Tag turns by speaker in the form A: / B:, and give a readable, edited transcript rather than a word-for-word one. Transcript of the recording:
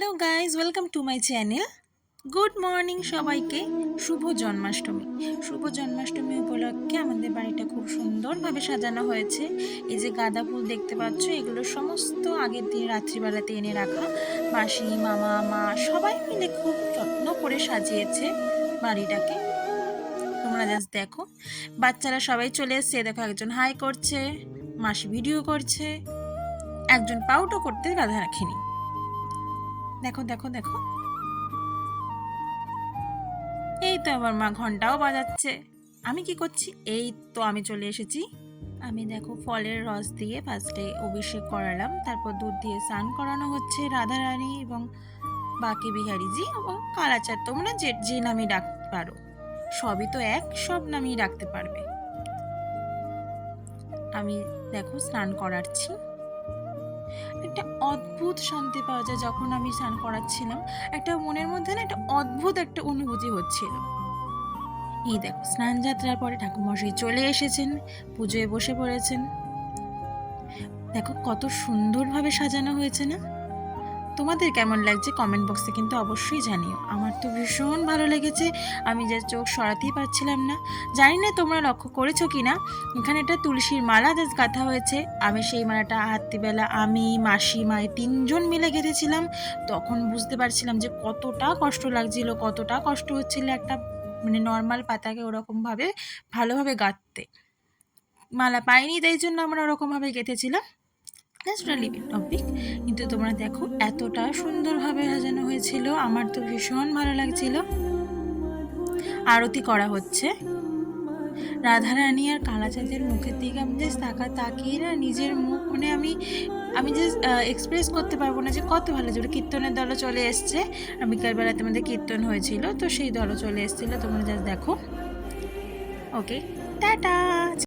A: Hello guys, welcome to my channel. Good morning সবাইকে। শুভ জন্মাষ্টমী। শুভ জন্মাষ্টমী উপলক্ষে আমাদের বাড়িটা খুব সুন্দরভাবে সাজানো হয়েছে। এই যে গাঁদা ফুল দেখতে পাচ্ছ, এগুলো সমস্ত আগের দিন রাত্রিবেলাতে এনে রাখা। মাসি, মামা, মা সবাই মিলে খুব যত্ন করে সাজিয়েছে বাড়িটাকে। তোমরা জাস্ট দেখো, বাচ্চারা সবাই চলে এসছে। দেখো, একজন হাই করছে, মাসি ভিডিও করছে, একজন পাউটো করতে বাধা রাখেনি। দেখো দেখো দেখো, এই তো আমার মা ঘন্টাও বাজাচ্ছে। আমি কি করছি? এই তো আমি চলে এসেছি। আমি দেখো ফলের রস দিয়ে ফার্স্টে অভিষেক করালাম, তারপর দুধ দিয়ে স্নান করানো হচ্ছে রাধারানী এবং বাকি বিহারীজি এবং কালাচাঁদ। তোমরা যে যে নামই ডাকতে পারো, সবই তো এক, সব নামই ডাকতে পারবে। আমি দেখো স্নান করাচ্ছি। একটা অদ্ভুত শান্তি পাওয়া যায় যখন আমি স্নান করাচ্ছিলাম। একটা মনের মধ্যে না একটা অদ্ভুত একটা অনুভূতি হচ্ছিল। এই দেখো, স্নান যাত্রার পরে ঠাকুরমশাই চলে এসেছেন, পুজোয় বসে পড়েছেন। দেখো কত সুন্দরভাবে সাজানো হয়েছে না? তোমাদের কেমন লাগছে কমেন্ট বক্সে কিন্তু অবশ্যই জানিও। আমার তো ভীষণ ভালো লেগেছে, আমি যে চোখ সরাতেই পারছিলাম না। জানি না তোমরা লক্ষ্য করেছো কি না, এখানে একটা তুলসীর মালা জাস্ট গাঁথা হয়েছে। আমি সেই মালাটা রাত্রিবেলা আমি, মাসি, মায়ে তিনজন মিলে গেঁথেছিলাম। তখন বুঝতে পারছিলাম যে কতটা কষ্ট লাগছিল, কতটা কষ্ট হচ্ছিল একটা মানে নর্মাল পাতাকে ওরকমভাবে ভালোভাবে গাঁথতে। মালা পাইনি, তাই জন্য আমরা ওরকমভাবে গেঁথেছিলাম। Just living topic. কিন্তু তোমরা দেখো এতটা সুন্দরভাবে সাজানো হয়েছিল, আমার তো ভীষণ ভালো লাগছিল। আরতি করা হচ্ছে। রাধারানী আর কালাচাঁদের মুখের দিকে আমি জাস্ট তাকিয়ে না নিজের মুখ মানে আমি জাস্ট এক্সপ্রেস করতে পারবো না যে কত ভালো ছিল। কীর্তনের দলও চলে এসছে, বিকালবেলাতে আমাদের কীর্তন হয়েছিল, তো সেই দলও চলে এসেছিলো। তোমরা জাস্ট দেখো। ওকে, টাটা।